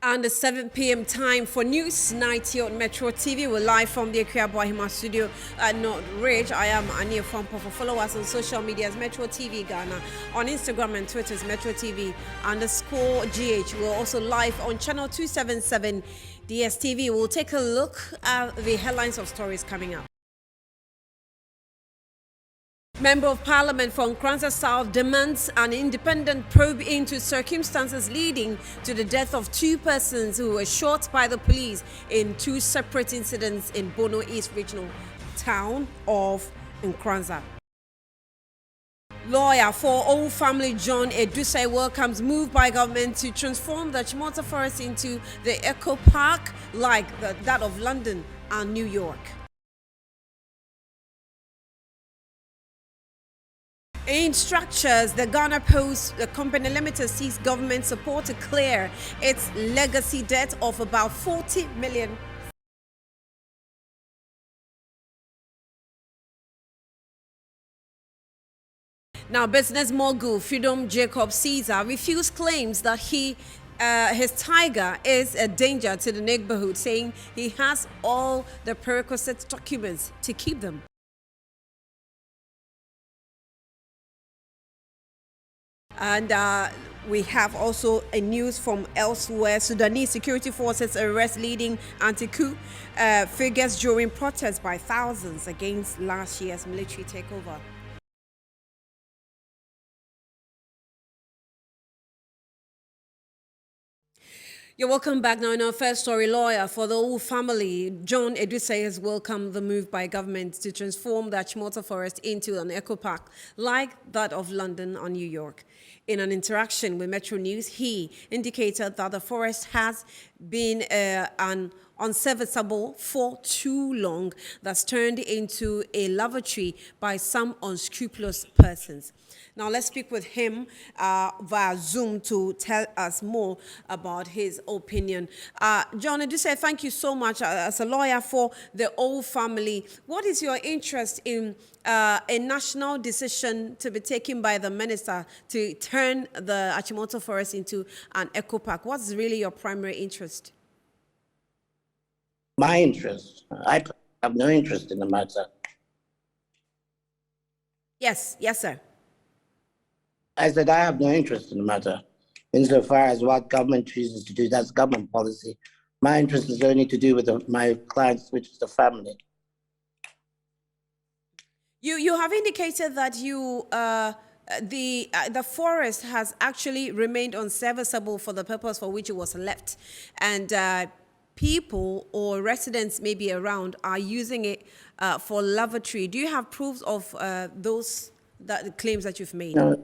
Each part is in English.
And the 7 p.m. time for News 90 on Metro TV. We're live from the Accra studio at North Ridge. I am Ania Fompo. Follow us on social media as Metro TV Ghana. On Instagram and Twitter is Metro TV _GH. We're also live on channel 277 DSTV. We'll take a look at the headlines of stories coming up. Member of Parliament from Accra South demands an independent probe into circumstances leading to the death of 2 persons who were shot by the police in 2 separate incidents in Bono East Regional Town of Accra. Lawyer for Old Family John Edusei welcomes move by government to transform the Chimota Forest into the Eco Park like that of London and New York. In structures, the Ghana Post Company Limited seeks government support to clear its legacy debt of about 40 million. Now, business mogul Freedom Jacob Caesar refused claims that his tiger is a danger to the neighborhood, saying he has all the prerequisite documents to keep them. And we have also a news from elsewhere. Sudanese security forces arrest leading anti-coup figures during protests by thousands against last year's military takeover. You're welcome back now. In our first story, lawyer for the Old Family, John Edusei, has welcomed the move by government to transform the Chimota Forest into an eco park like that of London or New York. In an interaction with Metro News, he indicated that the forest has been unserviceable for too long, that's turned into a lavatory by some unscrupulous persons. Now, let's speak with him via Zoom to tell us more about his opinion. John, I do say thank you so much as a lawyer for the Old Family. What is your interest in a national decision to be taken by the minister to turn the Chimota Forest into an eco park? What's really your primary interest? My interest? I have no interest in the matter. Yes, sir. I said I have no interest in the matter. Insofar as what government chooses to do, that's government policy. My interest is only to do with my clients, which is the family. You have indicated that the forest has actually remained unserviceable for the purpose for which it was left, and people or residents maybe around are using it for lavatory. Do you have proofs of those claims that you've made? No,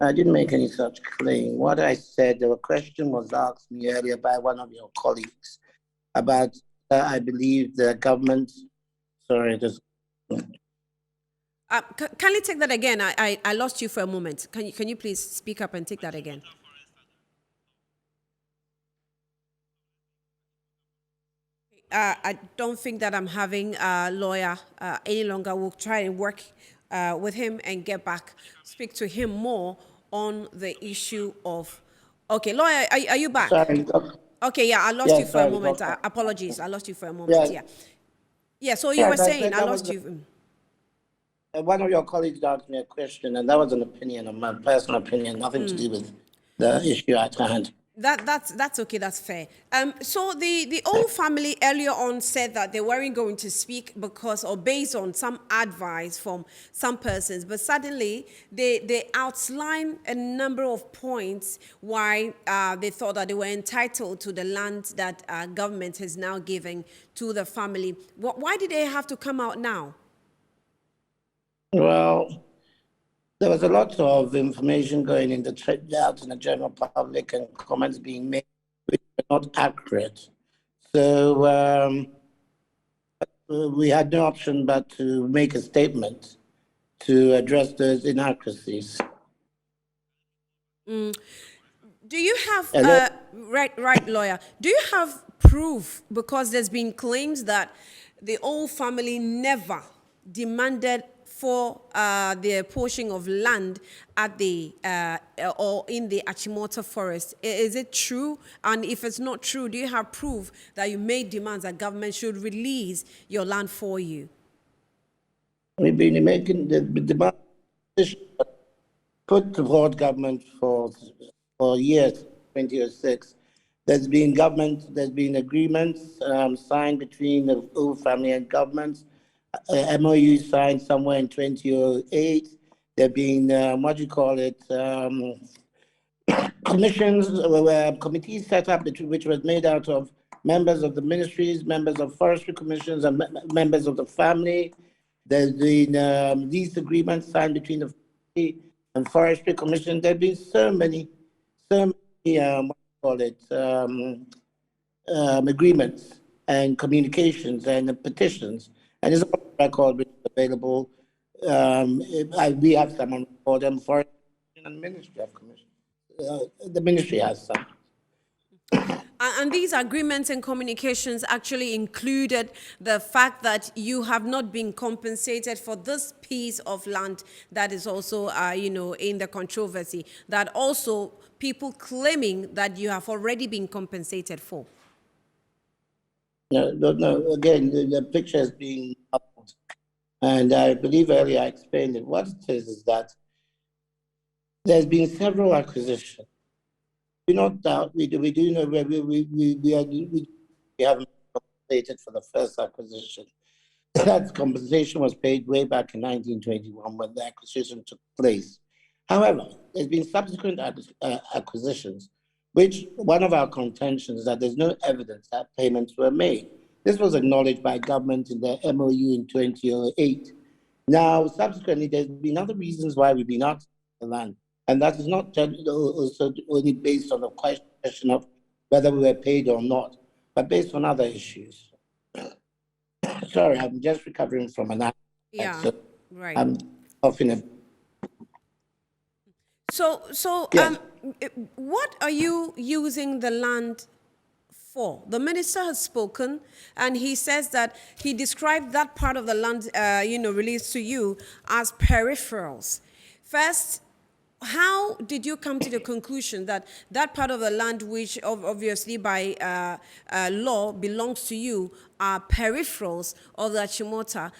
I didn't make any such claim. What I said, the question was asked me earlier by one of your colleagues about, I believe the government, sorry, just... Can you take that again? I lost you for a moment. Can you please speak up and take that again? I don't think that I'm having a lawyer any longer. We'll try and work with him and get back, speak to him more on the issue of... Okay, lawyer, are you back? Sorry. Okay, yeah, I lost you for a moment. Apologies, I lost you for a moment, yeah. So you were saying, I lost you. One of your colleagues asked me a question, and that was an opinion, my personal opinion, nothing to do with the issue at hand. That's okay, that's fair. So the Old Family earlier on said that they weren't going to speak because, or based on some advice from some persons, but suddenly they outlined a number of points why they thought that they were entitled to the land that government has now given to the family. Why did they have to come out now? Well, there was a lot of information going out in the general public and comments being made which were not accurate. So we had no option but to make a statement to address those inaccuracies. Do you have, right, lawyer, do you have proof, because there's been claims that the Old Family never demanded for the portion of land at the or in the Achimota forest. Is it true? And if it's not true, do you have proof that you made demands that government should release your land for you? We've been making the demand put to forward government for years, 2006. There's been agreements signed between the Old family and governments. MOU signed somewhere in 2008. There have been, commissions, committees set up, which was made out of members of the ministries, members of forestry commissions, and members of the family. There's been these agreements signed between the family and forestry commission. There have been so many agreements and communications and petitions, and it's all record which is available. We have some on record, and forestry and ministry have commission. The ministry has some. And these agreements and communications actually included the fact that you have not been compensated for this piece of land that is also, in the controversy, that also people claiming that you have already been compensated for. No. Again, the picture is being upped. And I believe earlier I explained it. What it is that there's been several acquisitions. We not doubt, we do know where we haven't compensated for the first acquisition. That compensation was paid way back in 1921 when the acquisition took place. However, there's been subsequent acquisitions, which one of our contentions is that there's no evidence that payments were made. This was acknowledged by government in the MOU in 2008. Now, subsequently, there's been other reasons why we've been out the land. And that is not also only based on the question of whether we were paid or not, but based on other issues. Sorry, I'm just recovering from an accident. Yeah, so right. I'm coughing a. So, Yes. what are you using the land for? The minister has spoken, and he says that he described that part of the land, released to you as peripherals. First, how did you come to the conclusion that that part of the land, which obviously by law belongs to you, are peripherals of the Achimota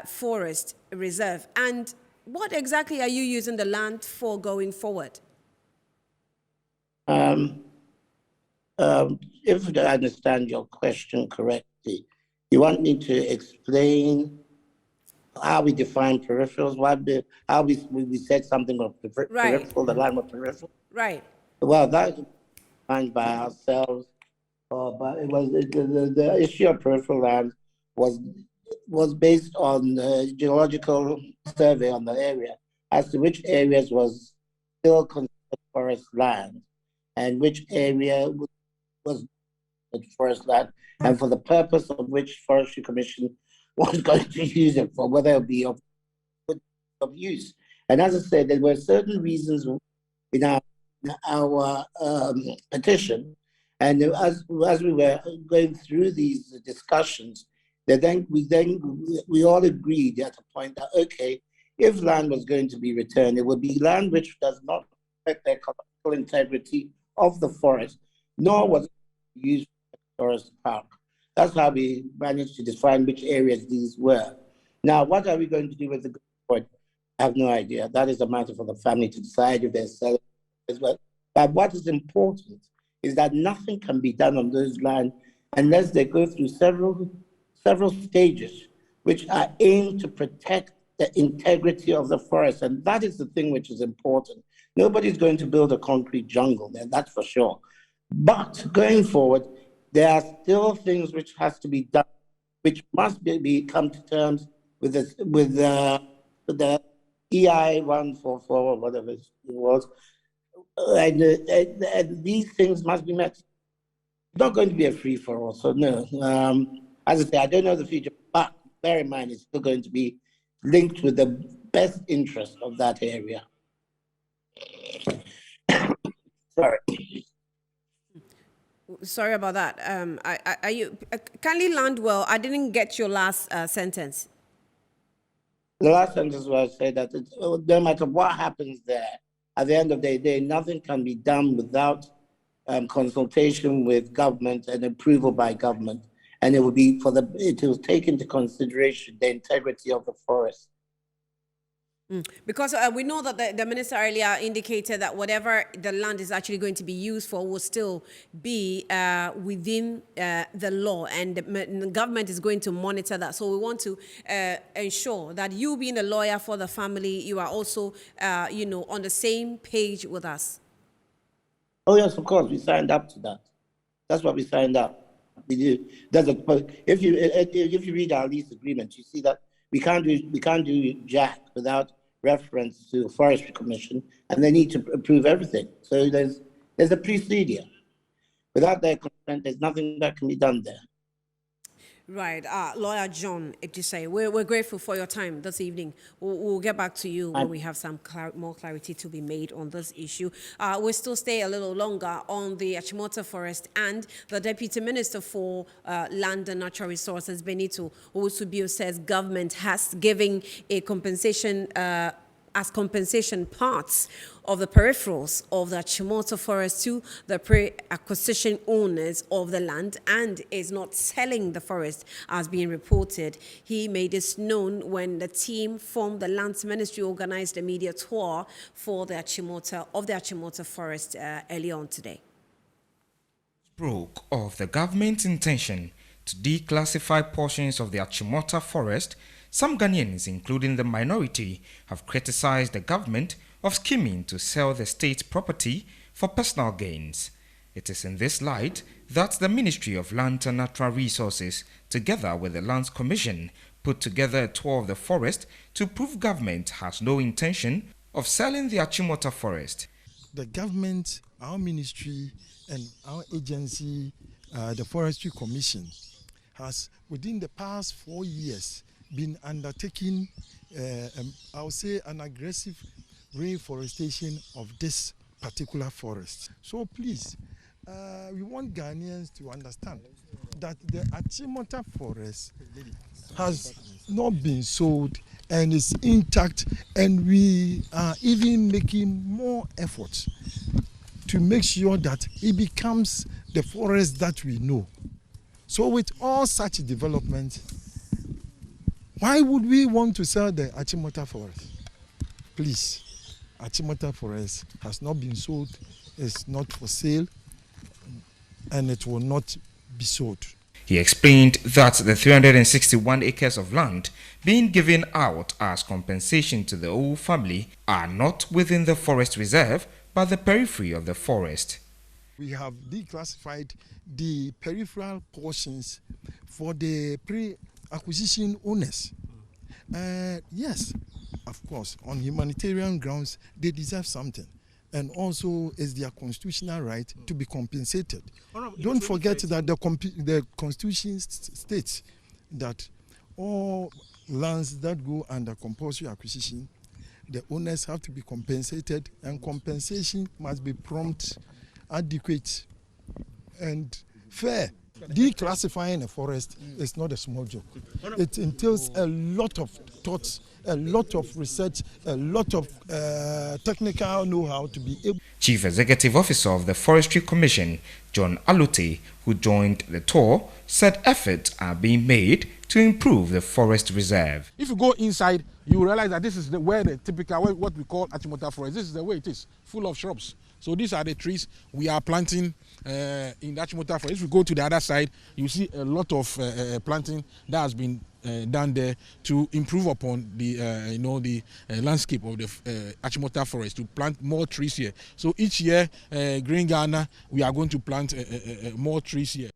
Forest Reserve? And what exactly are you using the land for going forward? If I understand your question correctly, you want me to explain how we define peripherals, how we said something of peripheral, the land was peripheral. Right. Well, that was defined by ourselves, but it was the issue of peripheral land was based on geological survey on the area as to which areas was still considered forest land and which area was forest land, and for the purpose of which Forestry Commission was going to use it for, whether it be of use. And as I said, there were certain reasons in our petition, and as we were going through these discussions, we all agreed at a point that, okay, if land was going to be returned, it would be land which does not affect the ecological integrity of the forest, nor was it used for forest park. That's how we managed to define which areas these were. Now, what are we going to do with the point? I have no idea. That is a matter for the family to decide if they're selling as well. But what is important is that nothing can be done on those lands unless they go through several stages which are aimed to protect the integrity of the forest. And that is the thing which is important. Nobody's going to build a concrete jungle there, that's for sure. But going forward, there are still things which has to be done, which must be come to terms with the EI 144 or whatever it was, and these things must be met. It's not going to be a free for all. So no, as I say, I don't know the future, but bear in mind it's still going to be linked with the best interest of that area. Sorry. Sorry about that. Are you kindly land well? I didn't get your last sentence. The last sentence was say that no matter what happens there, at the end of the day, nothing can be done without consultation with government and approval by government. And it will take into consideration the integrity of the forest. Because we know that the minister earlier indicated that whatever the land is actually going to be used for will still be within the law, and the government is going to monitor that. So we want to ensure that you, being a lawyer for the family, you are also, on the same page with us. Oh yes, of course, we signed up to that. That's what we signed up. We did. If you read our lease agreement, you see that we can't do jack without reference to Forestry Commission, and they need to approve everything. So there's a procedure. Without their consent, there's nothing that can be done there. Right. Lawyer John, we're grateful for your time this evening. We'll get back to you when we have some more clarity to be made on this issue. We'll still stay a little longer on the Achimota Forest, and the Deputy Minister for Land and Natural Resources, Benito Owusu-Bio, says government has given a compensation as compensation parts of the peripherals of the Achimota Forest to the pre-acquisition owners of the land, and is not selling the forest as being reported. He made this known when the team from the Lands Ministry organized a media tour for the Achimota Forest earlier on today. Spoke of the government's intention to declassify portions of the Achimota Forest. Some Ghanaians, including the minority, have criticized the government of scheming to sell the state property for personal gains. It is in this light that the Ministry of Land and Natural Resources, together with the Lands Commission, put together a tour of the forest to prove government has no intention of selling the Achimota Forest. The government, our ministry, and our agency, the Forestry Commission, has within the past 4 years been undertaking, I would say, an aggressive reforestation of this particular forest. So please, we want Ghanaians to understand that the Achimota Forest has not been sold and is intact, and we are even making more efforts to make sure that it becomes the forest that we know. So with all such development, why would we want to sell the Achimota Forest? Please, Achimota Forest has not been sold, it's not for sale, and it will not be sold. He explained that the 361 acres of land being given out as compensation to the Owu family are not within the forest reserve, but the periphery of the forest. We have declassified the peripheral portions for the pre-acquisition owners. Yes, of course, on humanitarian grounds, they deserve something. And also, it's their constitutional right to be compensated. Don't forget that the Constitution states that all lands that go under compulsory acquisition, the owners have to be compensated, and compensation must be prompt, adequate, and fair. Declassifying a forest is not a small joke. It entails a lot of thoughts, a lot of research, a lot of technical know-how to be able. Chief Executive Officer of the Forestry Commission, John Alute, who joined the tour, said efforts are being made to improve the forest reserve. If you go inside, you will realize that this is where the typical, what we call Achimota Forest, this is the way it is, full of shrubs. So these are the trees we are planting in the Achimota Forest. If you go to the other side, you see a lot of planting that has been done there to improve upon the landscape of the Achimota Forest, to plant more trees here. So each year, Green Ghana, we are going to plant more trees here.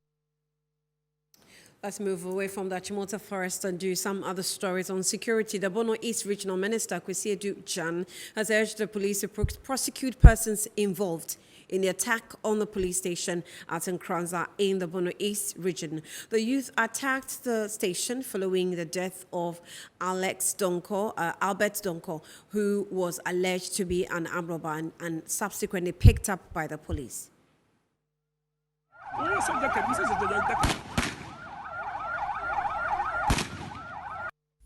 Let's move away from the Achimota Forest and do some other stories on security. The Bono East Regional Minister, CRUSADER, has urged the police to prosecute persons involved in the attack on the police station at Accra in the Bono East region. The youth attacked the station following the death of Albert Donko, who was alleged to be an armed robber and subsequently picked up by the police.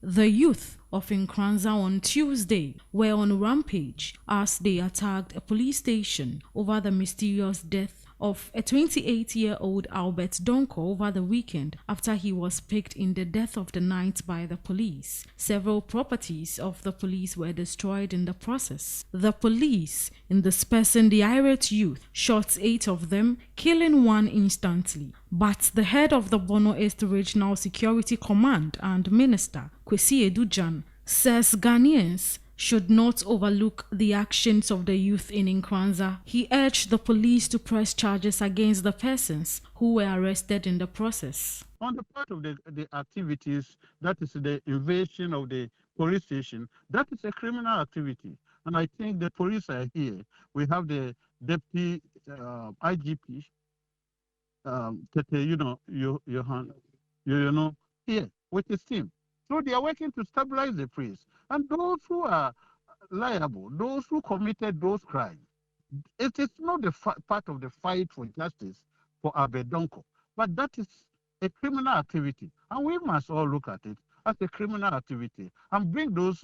The youth of Nkranza on Tuesday were on rampage as they attacked a police station over the mysterious death of a 28-year-old Albert Donko over the weekend after he was picked in the death of the night by the police. Several properties of the police were destroyed in the process. The police, in dispersing the irate youth, shot 8 of them, killing 1 instantly. But the head of the Bono East Regional Security Command and Minister, Kwesi Edujan, says Ghanaians should not overlook the actions of the youth in Nkranza. He urged the police to press charges against the persons who were arrested in the process. On the part of the activities, that is the invasion of the police station, that is a criminal activity. And I think the police are here. We have the deputy IGP, here with his team. So they are working to stabilize the place. And those who are liable, those who committed those crimes, it is not the part of the fight for justice for Abedonko, but that is a criminal activity. And we must all look at it as a criminal activity and bring those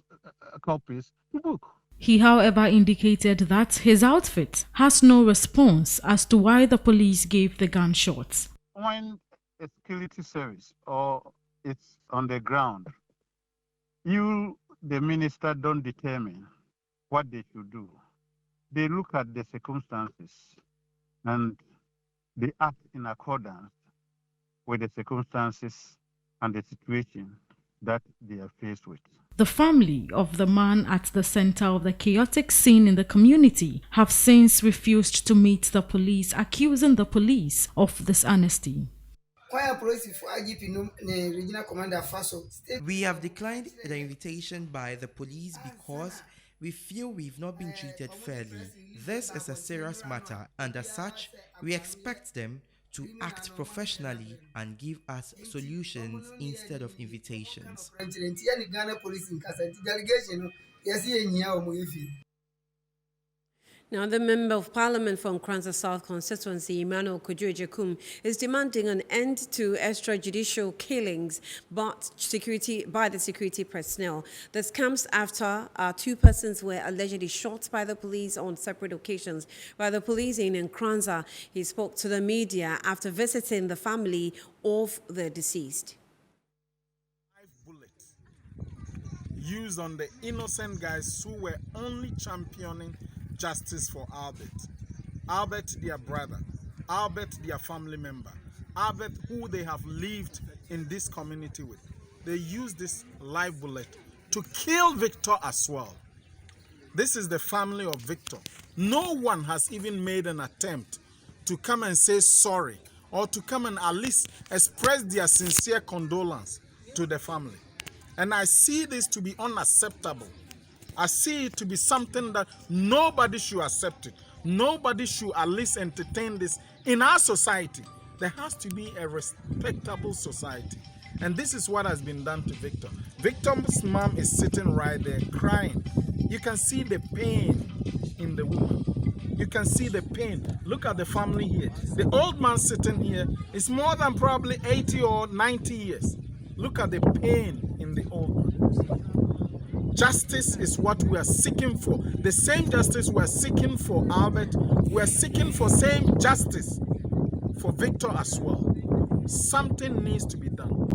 culprits to book. He, however, indicated that his outfit has no response as to why the police gave the gunshots. When a security service or it's on the ground, you, the minister, don't determine what they should do. They look at the circumstances and they act in accordance with the circumstances and the situation that they are faced with. The family of the man at the center of the chaotic scene in the community have since refused to meet the police, accusing the police of dishonesty. We have declined the invitation by the police because we feel we've not been treated fairly. This is a serious matter, and as such, we expect them to act professionally and give us solutions instead of invitations. Now, the Member of Parliament from Nkranza South constituency, Emmanuel Kojo-Jekum, is demanding an end to extrajudicial killings by the security personnel. This comes after 2 persons were allegedly shot by the police on separate occasions by the police in Nkranza. He spoke to the media after visiting the family of the deceased. 5 bullets used on the innocent guys who were only championing justice for Albert, their brother, Albert, their family member, Albert, who they have lived in this community with. They used this live bullet to kill Victor as well. This is the family of Victor. No one has even made an attempt to come and say sorry or to come and at least express their sincere condolence to the family. And I see this to be unacceptable. I see it to be something that nobody should accept it. Nobody should at least entertain this in our society. There has to be a respectable society. And this is what has been done to Victor. Victor's mom is sitting right there crying. You can see the pain in the woman. You can see the pain. Look at the family here. The old man sitting here is more than probably 80 or 90 years. Look at the pain in the old man. Justice is what we are seeking for. The same justice we are seeking for Albert, we are seeking for same justice for Victor as well. Something needs to be done.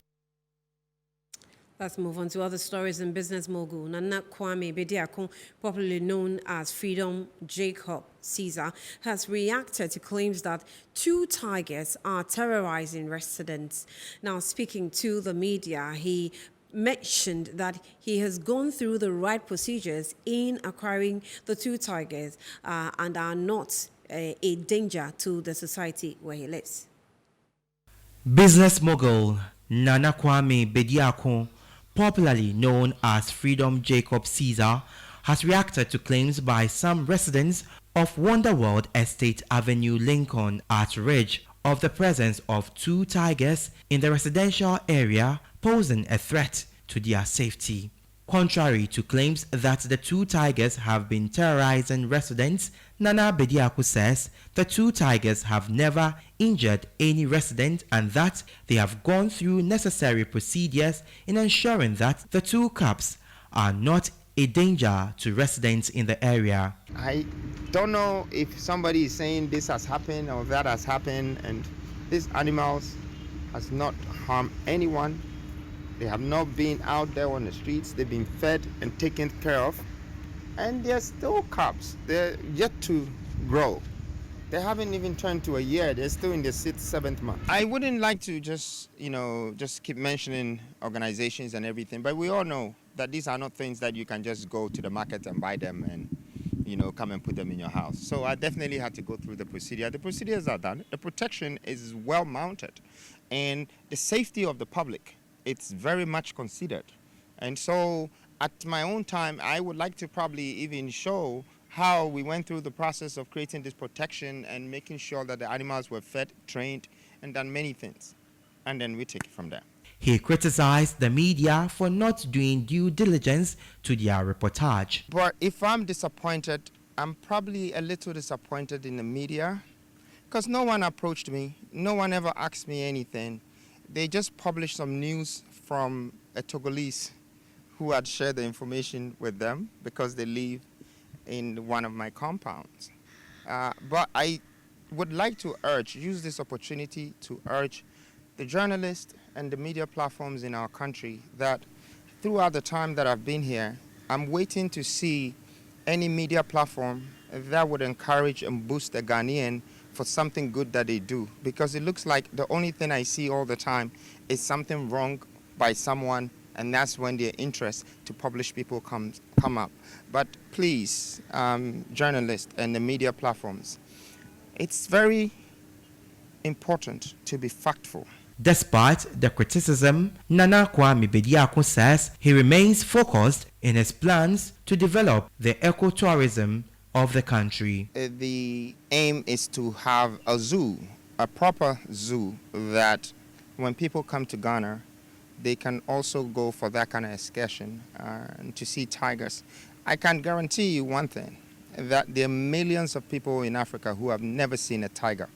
Let's move on to other stories in business mogul. Nana Kwame Bediako, popularly known as Freedom Jacob Caesar, has reacted to claims that 2 tigers are terrorizing residents. Now, speaking to the media, he mentioned that he has gone through the right procedures in acquiring the 2 tigers and are not a danger to the society where he lives. Business mogul Nana Kwame Bediako, popularly known as Freedom Jacob Caesar, has reacted to claims by some residents of Wonderworld Estate Avenue, Lincoln at Ridge of the presence of 2 tigers in the residential area posing a threat to their safety. Contrary to claims that the 2 tigers have been terrorizing residents, Nana Bediako says the 2 tigers have never injured any resident and that they have gone through necessary procedures in ensuring that the 2 cubs are not a danger to residents in the area. I don't know if somebody is saying this has happened or that has happened, and these animals has not harmed anyone. They have not been out there on the streets. They've been fed and taken care of, and they're still cubs. They're yet to grow. They haven't even turned to a year. They're still in their 6th, 7th month. I wouldn't like to just keep mentioning organizations and everything, but we all know that these are not things that you can just go to the market and buy them and come and put them in your house. So I definitely had to go through the procedure. The procedures are done. The protection is well mounted, and the safety of the public, it's very much considered. And so at my own time, I would like to probably even show how we went through the process of creating this protection and making sure that the animals were fed, trained, and done many things. And then we take it from there. He criticized the media for not doing due diligence to their reportage. But if I'm disappointed, I'm probably a little disappointed in the media, because no one approached me. No one ever asked me anything. They just published some news from a Togolese who had shared the information with them because they live in one of my compounds. But I would like to use this opportunity to urge the journalists and the media platforms in our country that throughout the time that I've been here, I'm waiting to see any media platform that would encourage and boost the Ghanaian for something good that they do. Because it looks like the only thing I see all the time is something wrong by someone, and that's when their interest to publish people come up. But please, journalists and the media platforms, it's very important to be factful. Despite the criticism, Nana Kwame Bediako says he remains focused in his plans to develop the ecotourism of the country. The aim is to have a zoo, a proper zoo, that when people come to Ghana, they can also go for that kind of excursion to see tigers. I can guarantee you one thing, that there are millions of people in Africa who have never seen a tiger.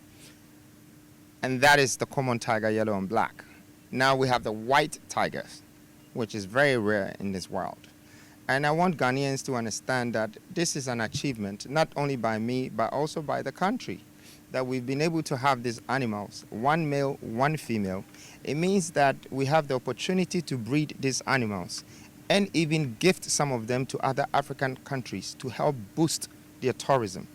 And that is the common tiger, yellow and black. Now we have the white tigers, which is very rare in this world. And I want Ghanaians to understand that this is an achievement, not only by me, but also by the country, that we've been able to have these animals, one male, one female. It means that we have the opportunity to breed these animals and even gift some of them to other African countries to help boost their tourism.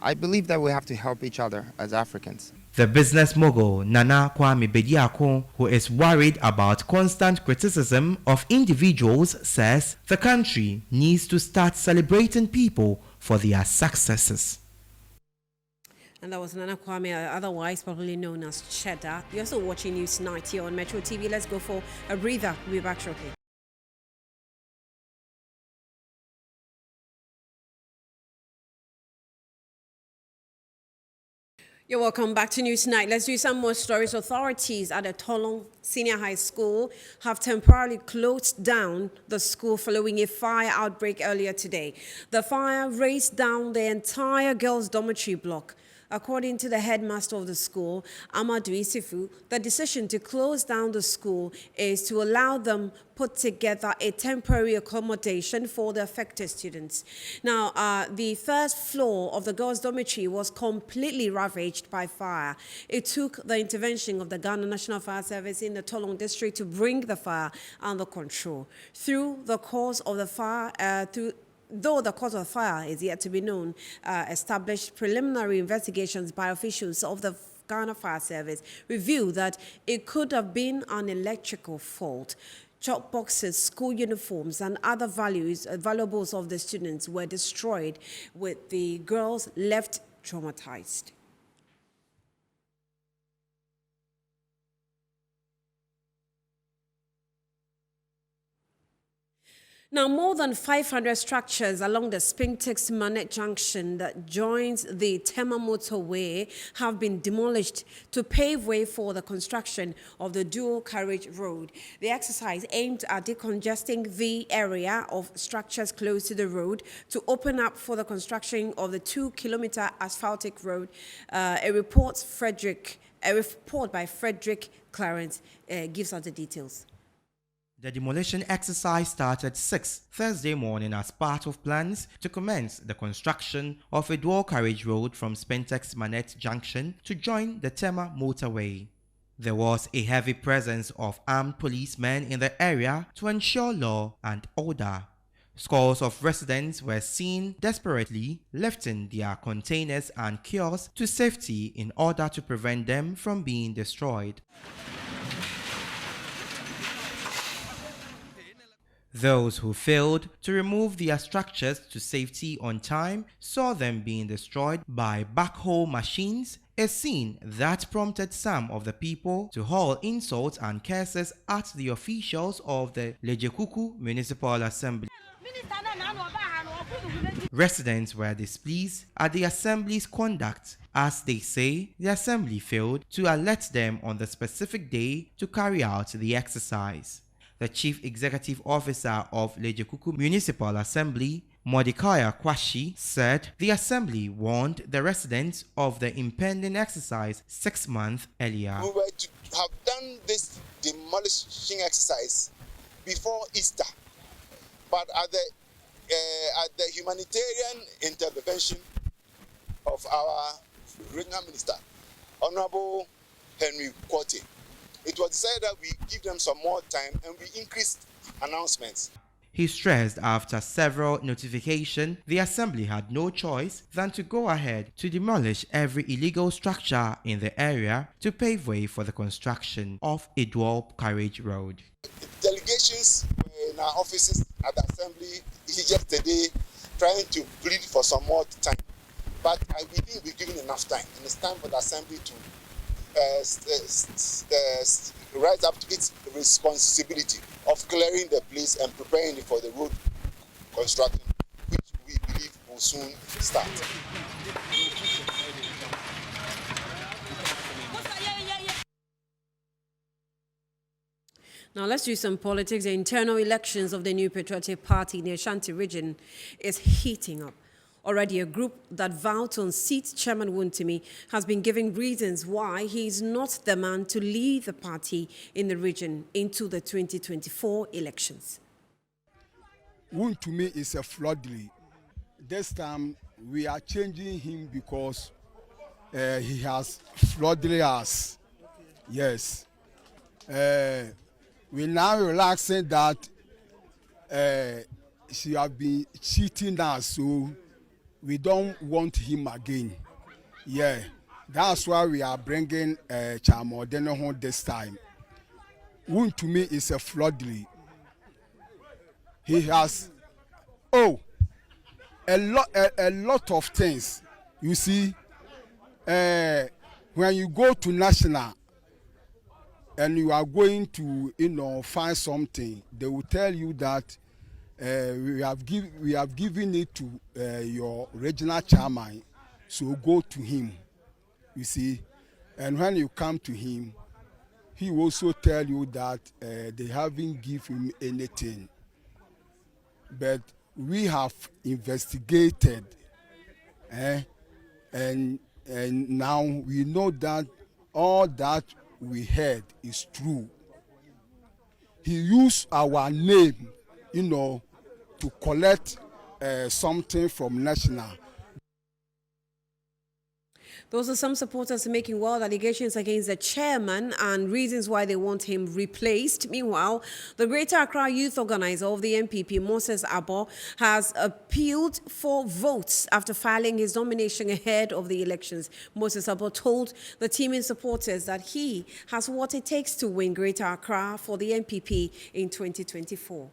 I believe that we have to help each other as Africans. The business mogul Nana Kwame Bediako, who is worried about constant criticism of individuals, says the country needs to start celebrating people for their successes. And that was Nana Kwame, otherwise probably known as Cheddar. You're also watching News Tonight here on Metro TV. Let's go for a breather. We'll be back shortly. You're welcome back to News Tonight. Let's do some more stories. Authorities at the Tolong Senior High School have temporarily closed down the school following a fire outbreak earlier today. The fire razed down the entire girls' dormitory block. According to the headmaster of the school, Amadou Isifu, the decision to close down the school is to allow them put together a temporary accommodation for the affected students. Now, the first floor of the girls' dormitory was completely ravaged by fire. It took the intervention of the Ghana National Fire Service in the Tolong district to bring the fire under control. Through the cause of the fire, Though the cause of the fire is yet to be known, established preliminary investigations by officials of the Ghana Fire Service revealed that it could have been an electrical fault. Chalk boxes, school uniforms, and other valuables of the students were destroyed, with the girls left traumatized. Now, more than 500 structures along the Spintex-MANET junction that joins the Tema motorway have been demolished to pave way for the construction of the dual-carriage road. The exercise aimed at decongesting the area of structures close to the road to open up for the construction of the 2-kilometer asphaltic road. A report by Frederick Clarence gives us the details. The demolition exercise started 6 Thursday morning as part of plans to commence the construction of a dual carriage road from Spentex MANET Junction to join the Tema motorway. There was a heavy presence of armed policemen in the area to ensure law and order. Scores of residents were seen desperately lifting their containers and kiosks to safety in order to prevent them from being destroyed. Those who failed to remove their structures to safety on time saw them being destroyed by backhoe machines, a scene that prompted some of the people to hurl insults and curses at the officials of the Lejekuku Municipal Assembly. Residents were displeased at the Assembly's conduct, as they say the Assembly failed to alert them on the specific day to carry out the exercise. The Chief Executive Officer of Lejekuku Municipal Assembly, Mordecai Kwashi, said the Assembly warned the residents of the impending exercise 6 months earlier. We were to have done this demolishing exercise before Easter, but at the humanitarian intervention of our regional minister, Honorable Henry Kwoti, it was decided that we give them some more time and we increased announcements. He stressed after several notifications, the Assembly had no choice than to go ahead to demolish every illegal structure in the area to pave way for the construction of a dual carriage road. Delegations were in our offices at the Assembly yesterday trying to plead for some more time. But I believe we're given enough time, and it's time for the Assembly to rise up to its responsibility of clearing the place and preparing it for the road construction, which we believe will soon start. Now let's do some politics. The internal elections of the New Patriotic Party in the Ashanti region is heating up. Already, a group that vowed to unseat Chairman Wontumi has been giving reasons why he is not the man to lead the party in the region into the 2024 elections. Wontumi is a floodly. This time, we are changing him because he has floodly us. Yes. We now relaxing that she have been cheating us, so we don't want him again. Yeah, that's why we are bringing Chamodeno home this time. Wontumi is a floodly. He has a lot of things. You see, when you go to national and you are going to find something, they will tell you that we have given it to your regional chairman, so go to him. You see, and when you come to him, he will also tell you that they haven't given him anything. But we have investigated, and now we know that all that we heard is true. He used our name, to collect something from national. Those are some supporters making wild allegations against the chairman and reasons why they want him replaced. Meanwhile, the Greater Accra youth organizer of the MPP, Moses Abo, has appealed for votes after filing his nomination ahead of the elections. Moses Abo told the teaming supporters that he has what it takes to win Greater Accra for the MPP in 2024.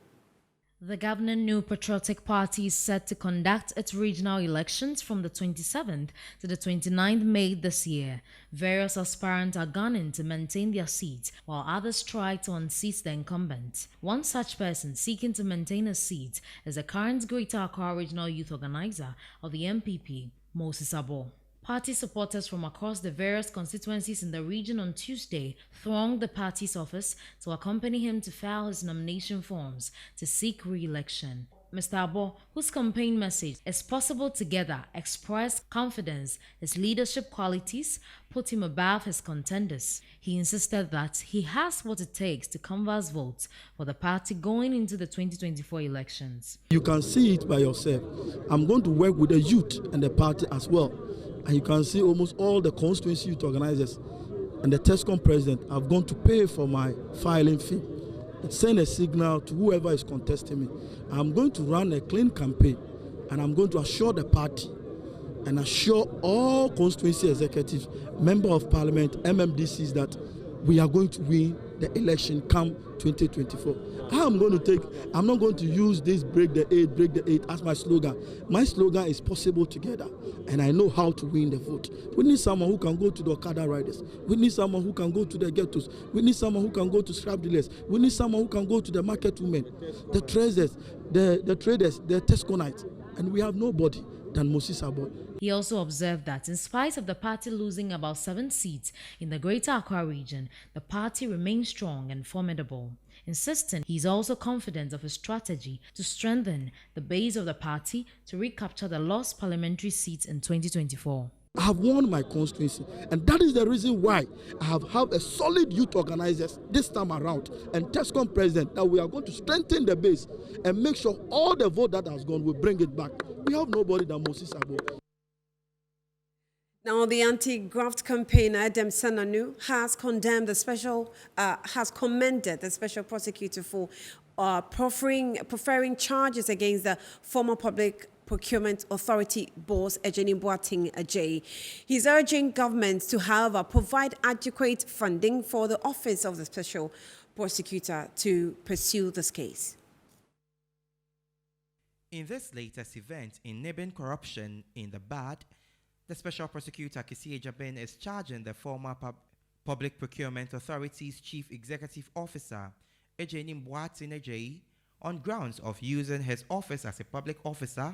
The governing New Patriotic Party is set to conduct its regional elections from the 27th to the 29th May this year. Various aspirants are gunning to maintain their seats, while others try to unseat the incumbent. One such person seeking to maintain a seat is the current Greater Accra Regional Youth Organizer of the MPP, Moses Abo. Party supporters from across the various constituencies in the region on Tuesday thronged the party's office to accompany him to file his nomination forms to seek re-election. Mr. Abo, whose campaign message is possible together, expressed confidence his leadership qualities put him above his contenders. He insisted that he has what it takes to canvass votes for the party going into the 2024 elections. You can see it by yourself. I'm going to work with the youth and the party as well. And you can see almost all the constituency youth organizers and the TESCOM president have gone to pay for my filing fee. It sends a signal to whoever is contesting me. I'm going to run a clean campaign, and I'm going to assure the party and assure all constituency executives, member of parliament, MMDCs that we are going to win the election come 2024. I'm not going to use this break the eight as my slogan. My slogan is possible together, and I know how to win the vote. We need someone who can go to the Okada riders. We need someone who can go to the ghettos. We need someone who can go to scrap dealers. We need someone who can go to the market women, the traders, the Tesconites, and we have nobody than Moses Abo. He also observed that in spite of the party losing about 7 seats in the Greater Accra region, the party remains strong and formidable, insisting he is also confident of his strategy to strengthen the base of the party to recapture the lost parliamentary seats in 2024. I have won my constituency, and that is the reason why I have a solid youth organizers this time around and TESCOM president that we are going to strengthen the base and make sure all the vote that has gone will bring it back. We have nobody than Moses Abo. Now, the anti-graft campaigner Edem Senanu has commended the special prosecutor for preferring charges against the former Public Procurement Authority boss Ejeni Boateng Ajay. He's urging governments to, however, provide adequate funding for the office of the special prosecutor to pursue this case. In this latest event in nibbing corruption in the bud, the Special Prosecutor Kisi Ejabin is charging the former Public Procurement Authority's Chief Executive Officer, Ejeni Boateng Ajay, on grounds of using his office as a public officer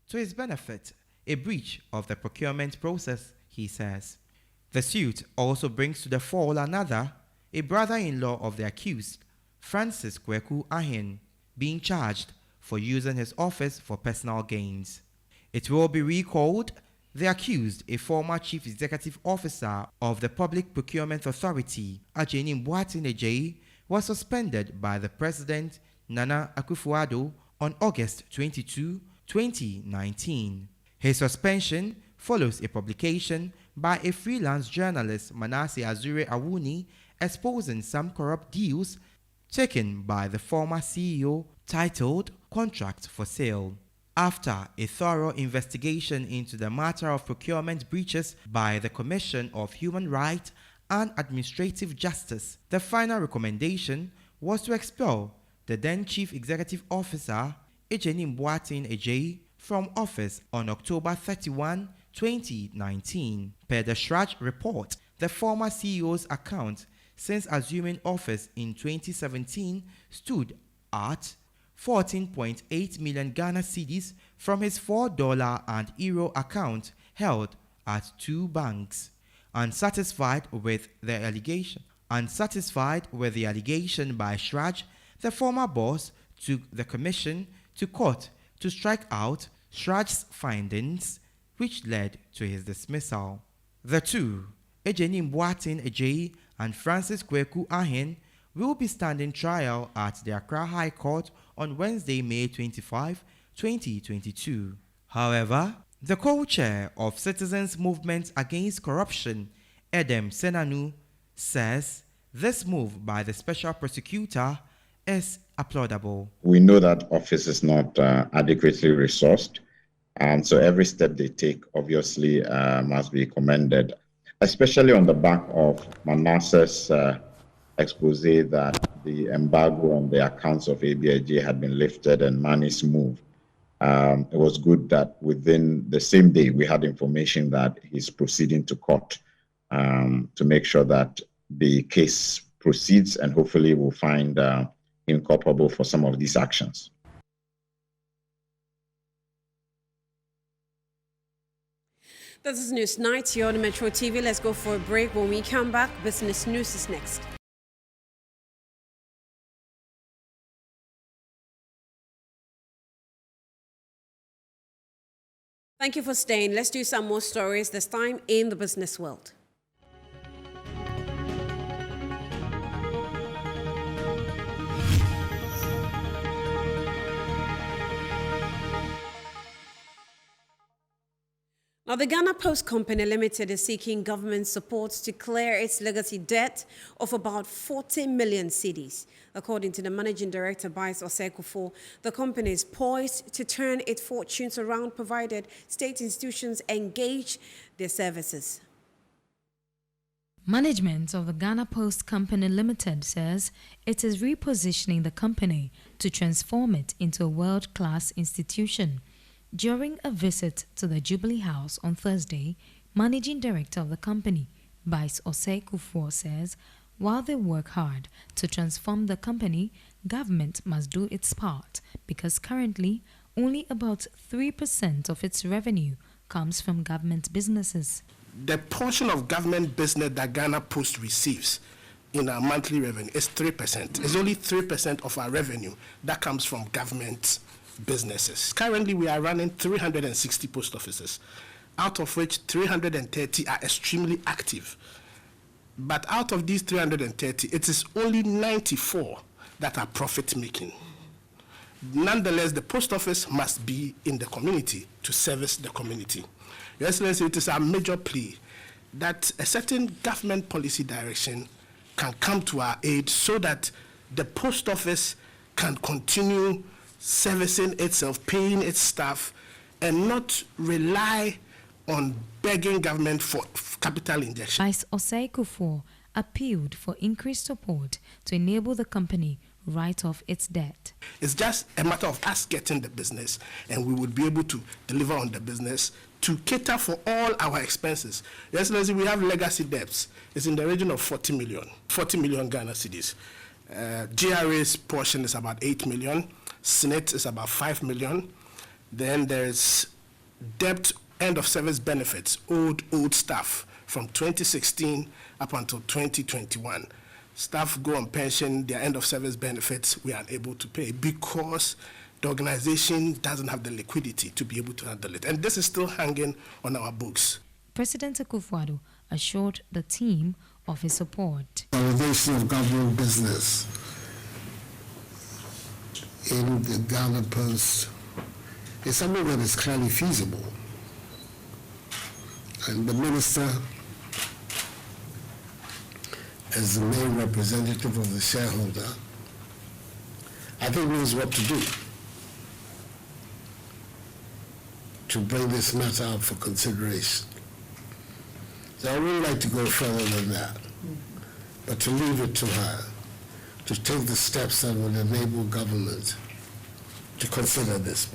to his benefit, a breach of the procurement process, he says. The suit also brings to the fore another, a brother-in-law of the accused, Francis Kweku Ahin, being charged for using his office for personal gains. It will be recalled the accused, a former Chief Executive Officer of the Public Procurement Authority, Ejeni Boateng Ajay, was suspended by the President, Nana Akufo-Addo, on August 22, 2019. His suspension follows a publication by a freelance journalist, Manasseh Azure Awuni, exposing some corrupt deals taken by the former CEO titled Contract for Sale. After a thorough investigation into the matter of procurement breaches by the Commission of Human Rights and Administrative Justice, the final recommendation was to expel the then Chief Executive Officer, Ejeni Boateng Ajay, from office on October 31, 2019. Per the Shraj report, the former CEO's account since assuming office in 2017 stood at 14.8 million Ghana cedis from his $4 and euro account held at 2 banks. Unsatisfied with the allegation by Shraj, the former boss took the commission to court to strike out Shraj's findings, which led to his dismissal. The two, Ejeni Boateng Ajay and Francis Kweku Ahin, will be standing trial at the Accra High Court on Wednesday, May 25, 2022. However, the co-chair of Citizens Movement Against Corruption, Edem Senanu, says this move by the special prosecutor is applaudable. We know that office is not adequately resourced, and so every step they take obviously must be commended, especially on the back of Manasseh's expose that the embargo on the accounts of ABIJ had been lifted and money's moved. It was good that within the same day we had information that he's proceeding to court to make sure that the case proceeds, and hopefully we'll find him culpable for some of these actions. This is News Night here on Metro TV. Let's go for a break. When we come back, business news is next. Thank you for staying. Let's do some more stories, this time in the business world. Now, the Ghana Post Company Limited is seeking government support to clear its legacy debt of about 40 million cedis. According to the managing director, Bice Osekufo, the company is poised to turn its fortunes around provided state institutions engage their services. Management of the Ghana Post Company Limited says it is repositioning the company to transform it into a world-class institution. During a visit to the Jubilee House on Thursday, Managing Director of the company, Bice Osekufo, says while they work hard to transform the company, government must do its part because currently only about 3% of its revenue comes from government businesses. The portion of government business that Ghana Post receives in our monthly revenue is 3%. It's only 3% of our revenue that comes from government businesses. Currently, we are running 360 post offices, out of which 330 are extremely active. But out of these 330, it is only 94 that are profit-making. Nonetheless, the post office must be in the community to service the community. Your Excellency, it is our major plea that a certain government policy direction can come to our aid so that the post office can continue servicing itself, paying its staff, and not rely on begging government for capital injection. Bice Osekufo appealed for increased support to enable the company write off its debt. It's just a matter of us getting the business, and we would be able to deliver on the business to cater for all our expenses. Your Excellency, we have legacy debts. It's in the region of 40 million Ghana cedis. GRA's portion is about 8 million. SNET is about 5 million. Then there's debt end of service benefits, old staff from 2016 up until 2021. Staff go on pension, their end of service benefits we are unable to pay because the organization doesn't have the liquidity to be able to handle it. And this is still hanging on our books. President Akufo-Addo assured the team of his support. Consolidation of government business in the Ghana Post is something that is clearly feasible. And the minister, as the main representative of the shareholder, I think knows what to do to bring this matter up for consideration. So I would like to go further than that, but to leave it to her to take the steps that would enable government to consider this.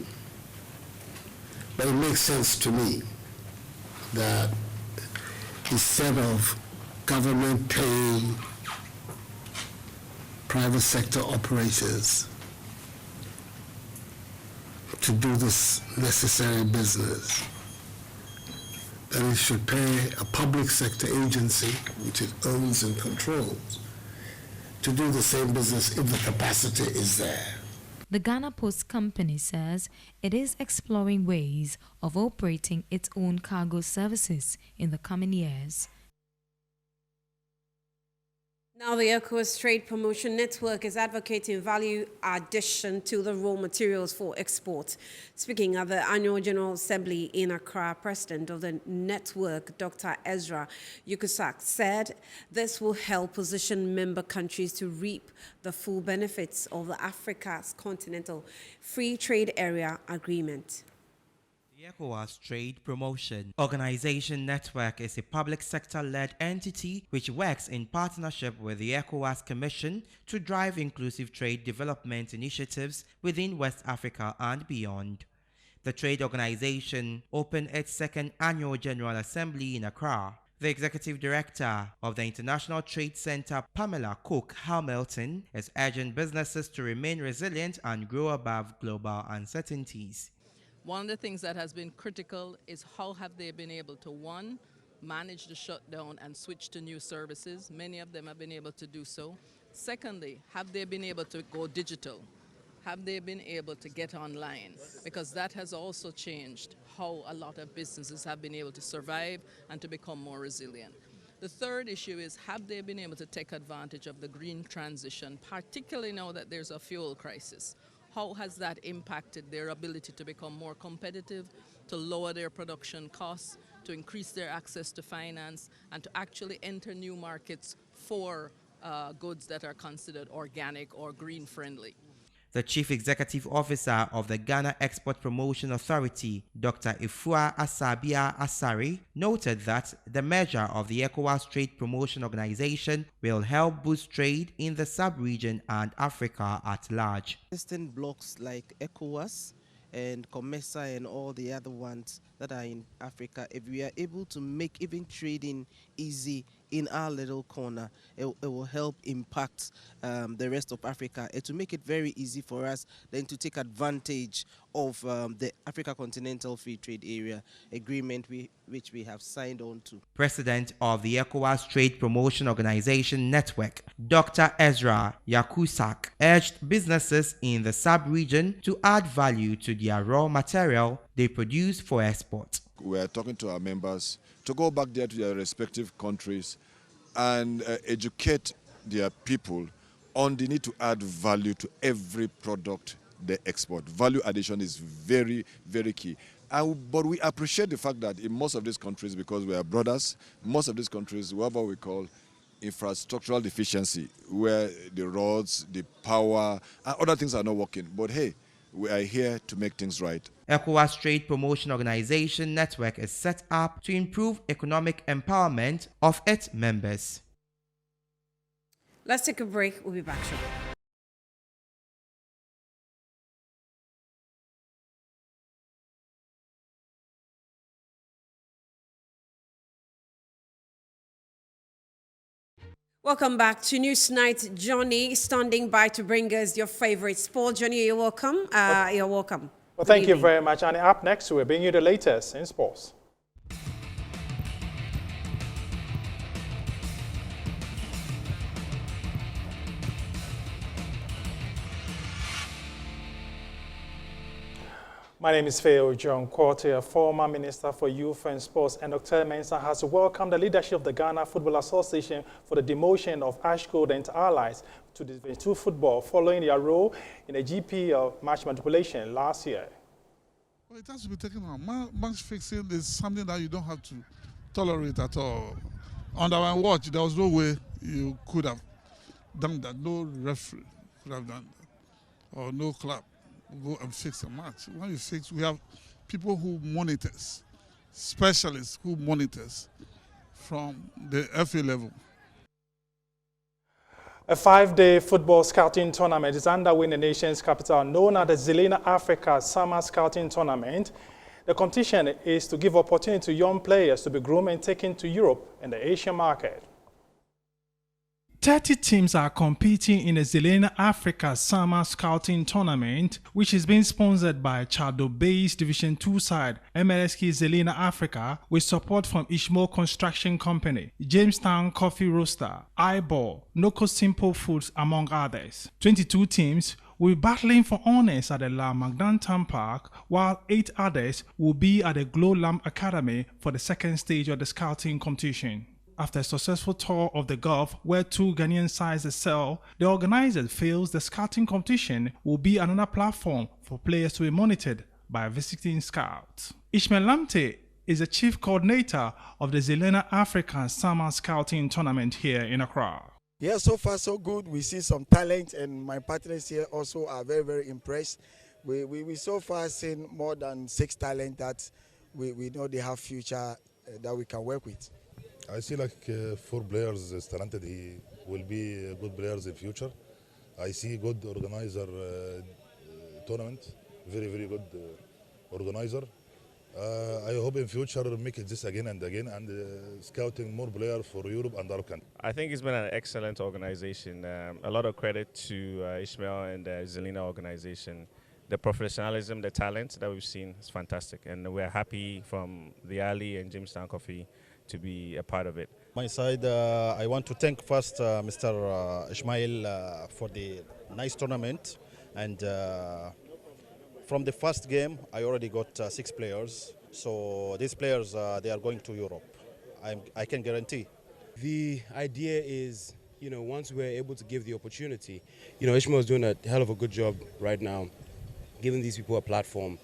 But it makes sense to me that instead of government paying private sector operators to do this necessary business, that it should pay a public sector agency, which it owns and controls, to do the same business if the capacity is there. The Ghana Post Company says it is exploring ways of operating its own cargo services in the coming years. Now, the ECOWAS Trade Promotion Network is advocating value addition to the raw materials for export. Speaking at the Annual General Assembly in Accra, President of the network, Dr. Ezra Yukusak, said this will help position member countries to reap the full benefits of the Africa's Continental Free Trade Area Agreement. The ECOWAS Trade Promotion Organization Network is a public sector-led entity which works in partnership with the ECOWAS Commission to drive inclusive trade development initiatives within West Africa and beyond. The trade organization opened its second annual General Assembly in Accra. The executive director of the International Trade Center, Pamela Cook Hamilton, is urging businesses to remain resilient and grow above global uncertainties. One of the things that has been critical is how have they been able to, one, manage the shutdown and switch to new services. Many of them have been able to do so. Secondly, have they been able to go digital? have they been able to get online? Because that has also changed how a lot of businesses have been able to survive and to become more resilient. The third issue is, have they been able to take advantage of the green transition, particularly now that there's a fuel crisis? How has that impacted their ability to become more competitive, to lower their production costs, to increase their access to finance, and to actually enter new markets for goods that are considered organic or green friendly? The Chief Executive Officer of the Ghana Export Promotion Authority, Dr. Ifua Asabia Asari, noted that the measure of the ECOWAS Trade Promotion Organization will help boost trade in the sub-region and Africa at large. Existing blocks like ECOWAS and COMESA and all the other ones that are in Africa, if we are able to make even trading easy in our little corner, it will help impact the rest of Africa. It will make it very easy for us then to take advantage of the Africa Continental Free Trade Area agreement which we have signed on to. President of the ECOWAS Trade Promotion Organization Network, Dr. Ezra Yakusak, urged businesses in the sub-region to add value to their raw material they produce for export. We are talking to our members to go back there to their respective countries and educate their people on the need to add value to every product they export. Value addition is very, very key. But we appreciate the fact that in most of these countries, because we are brothers, most of these countries, we have what we call infrastructural deficiency, where the roads, the power, and other things are not working. But hey, we are here to make things right. ECOWAS Trade Promotion Organization Network is set up to improve economic empowerment of its members. Let's take a break. We'll be back shortly. Welcome back to Newsnight. Johnny standing by to bring us your favorite sport. Johnny, you're welcome. You're welcome. Well, thank you very much. And up next, we'll bring you the latest in sports. My name is Phil John Quartier, former Minister for Youth and Sports, and Dr. Mensah has welcomed the leadership of the Ghana Football Association for the demotion of Ashgold and allies to Division 2 football following their role in a GP of match manipulation last year. Well, it has to be taken out. Match fixing is something that you don't have to tolerate at all. Under my watch, there was no way you could have done that. No referee could have done that, or no club. Go and fix a match. When you fix, we have people who monitors, specialists who monitors from the FA level. A 5-day football scouting tournament is underway in the nation's capital, known as the ZILINA Africa Summer Scouting Tournament. The competition is to give opportunity to young players to be groomed and taken to Europe and the Asian market. 30 teams are competing in the ZILINA Africa Summer Scouting Tournament, which is being sponsored by Chado-based Division 2 side MLSK ZILINA Africa with support from Ishmael Construction Company, Jamestown Coffee Roaster, Eyeball, Noko Simple Foods, among others. 22 teams will be battling for honors at the La Magdantam Park, while 8 others will be at the Glow Lamp Academy for the second stage of the scouting competition. After a successful tour of the Gulf, where 2 Ghanaian sides excel, the organizer feels the scouting competition will be another platform for players to be monitored by visiting scouts. Ishmael Lamte is the chief coordinator of the ZILINA African Summer Scouting Tournament here in Accra. Yeah, so far so good. We see some talent, and my partners here also are very, very impressed. We so far seen more than 6 talent that we know they have future that we can work with. I see like 4 players is talented. He will be good players in future. I see good organizer tournament, very, very good organizer. I hope in future make it this again and again and scouting more players for Europe and Arab countries. I think it's been an excellent organization. A lot of credit to Ishmael and the ZILINA organization. The professionalism, the talent that we've seen is fantastic, and we're happy from the Ali and Jamestown Coffee to be a part of it. My side, I want to thank first Mr. Ishmael for the nice tournament And from the first game, I already got 6 players. So these players, they are going to Europe. I can guarantee. The idea is, once we're able to give the opportunity, Ishmael is doing a hell of a good job right now, giving these people a platform.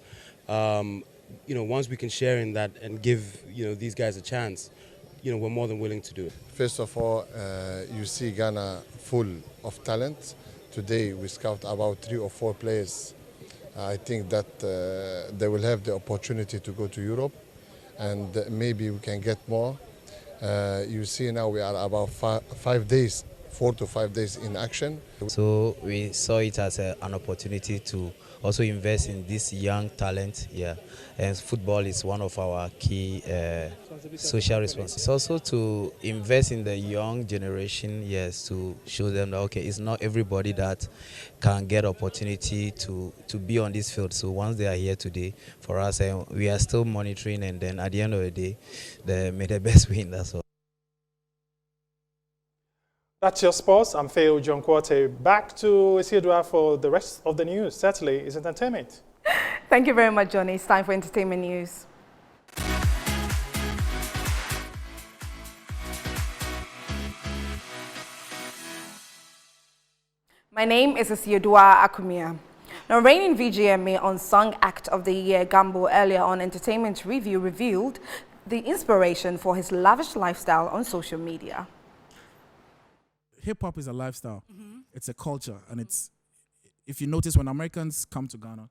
Once we can share in that and give, these guys a chance, we're more than willing to do it. First of all, you see Ghana full of talent. Today we scout about 3 or 4 players. I think that they will have the opportunity to go to Europe, and maybe we can get more. You see now we are about 5 days, 4 to 5 days in action. So we saw it as an opportunity to also invest in this young talent, and football is one of our key social responsibilities. It's also to invest in the young generation, to show them that, okay, it's not everybody that can get opportunity to be on this field. So once they are here today, for us, we are still monitoring, and then at the end of the day, may the best win, that's all. That's your sports. I'm Theo John Quarte. Back to Isidua for the rest of the news. Certainly, it's entertainment. Thank you very much, Johnny. It's time for entertainment news. My name is Isidua Akumia. Now, reigning VGMA Unsung Act of the Year, Gambo, earlier on Entertainment Review, revealed the inspiration for his lavish lifestyle on social media. Hip-hop is a lifestyle. It's a culture. And it's, if you notice, when Americans come to Ghana,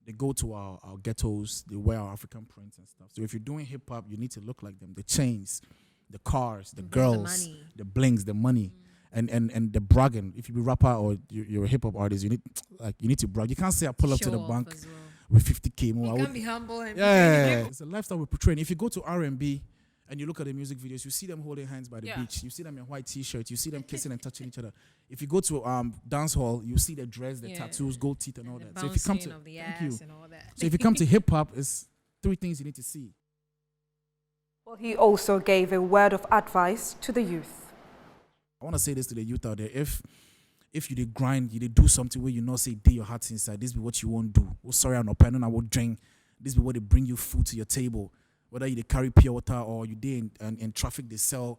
they go to our ghettos, they wear our African prints and stuff. So if you're doing hip-hop, you need to look like them. The chains, the cars, the girls, the blings, the money, and the bragging. If you be a rapper or you're a hip-hop artist, you need to brag. You can't say I pull up to the bank with 50K more. You can't be humble. And it's a lifestyle we're portraying. If you go to R&B, and you look at the music videos, you see them holding hands by the beach. You see them in white T-shirts. You see them kissing and touching each other. If you go to dance hall, you see the dress, the tattoos, gold teeth, and all that. So if you come to So if you come to hip hop, it's 3 things you need to see. Well, he also gave a word of advice to the youth. I want to say this to the youth out there: if you did grind, you did do something where you know say day your heart's inside. This be what you won't do. Oh, sorry, I'm not planning. I will drink. This be what they bring you food to your table. Whether you carry pure water or you did in traffic, they sell,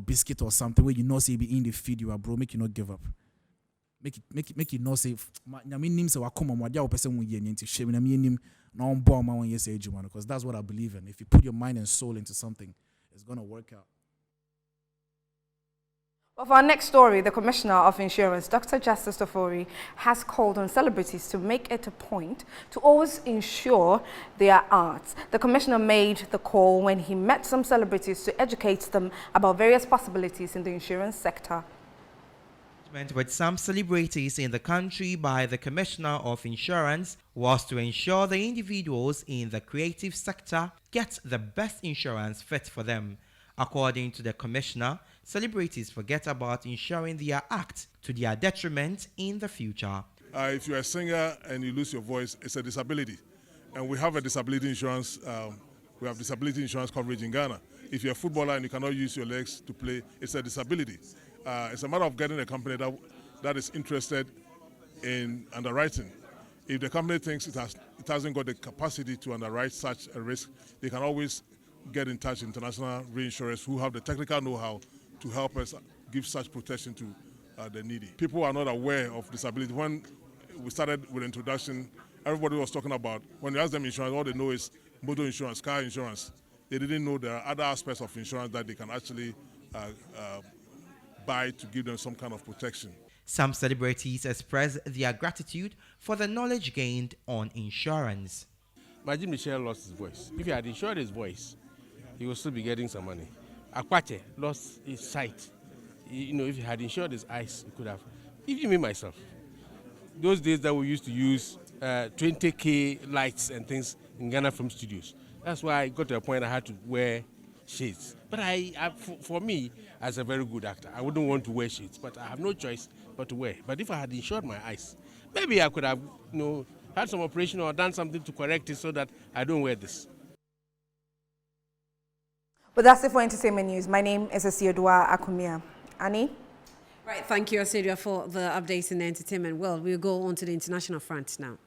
biscuit or something where you know say be in the feed you are, bro. Make you not give up. Make you not say. Because that's what I believe in. If you put your mind and soul into something, it's gonna work out. Well, for our next story, the Commissioner of Insurance, Dr. Justice Tofori, has called on celebrities to make it a point to always insure their arts. The Commissioner made the call when he met some celebrities to educate them about various possibilities in the insurance sector. With some celebrities in the country by the Commissioner of Insurance was to ensure the individuals in the creative sector get the best insurance fit for them. According to the Commissioner, celebrities forget about insuring their act to their detriment in the future. If you're a singer and you lose your voice, it's a disability. And we have a disability insurance, we have disability insurance coverage in Ghana. If you're a footballer and you cannot use your legs to play, it's a disability. It's a matter of getting a company that is interested in underwriting. If the company thinks it hasn't got the capacity to underwrite such a risk, they can always get in touch with international reinsurers who have the technical know-how to help us give such protection to the needy. People are not aware of disability. When we started with introduction, everybody was talking about, when you ask them insurance, all they know is motor insurance, car insurance. They didn't know there are other aspects of insurance that they can actually buy to give them some kind of protection. Some celebrities express their gratitude for the knowledge gained on insurance. Imagine Michel lost his voice. If he had insured his voice, he would still be getting some money. Akwache lost his sight. If he had insured his eyes, he could have. Even me myself, those days that we used to use 20K lights and things in Ghana Film Studios. That's why I got to a point I had to wear shades. But for me, as a very good actor, I wouldn't want to wear shades, but I have no choice but to wear. But if I had insured my eyes, maybe I could have, had some operation or done something to correct it so that I don't wear this. But that's it for entertainment news. My name is Asiodua Akumia. Annie? Right, thank you, Asidia, for the updates in the entertainment world. We'll go on to the international front now.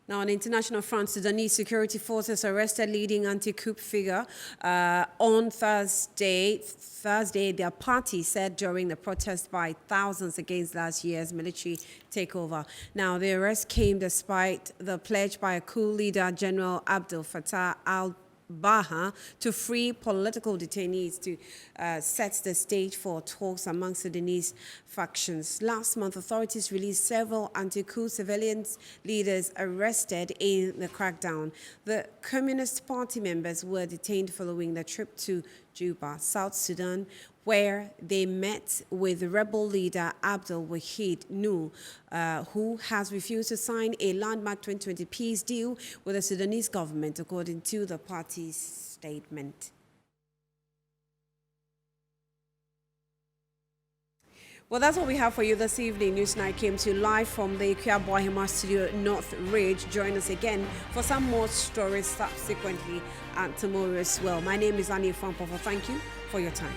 Now, on the international front, Sudanese security forces arrested leading anti-coup figure on Thursday. Their party said during the protest by thousands against last year's military takeover. Now, the arrest came despite the pledge by a coup leader, General Abdel Fattah al-Baha, to free political detainees to set the stage for talks among Sudanese factions. Last month, authorities released several anti-coup civilians leaders arrested in the crackdown. The Communist Party members were detained following the trip to Juba, South Sudan, where they met with rebel leader Abdel Wahid Nur, who has refused to sign a landmark 2020 peace deal with the Sudanese government, according to the party's statement. Well, that's what we have for you this evening. Newsnight came to you live from the Ikea Studio, North Ridge. Join us again for some more stories subsequently tomorrow as well. My name is Annie Fampopo. Thank you for your time.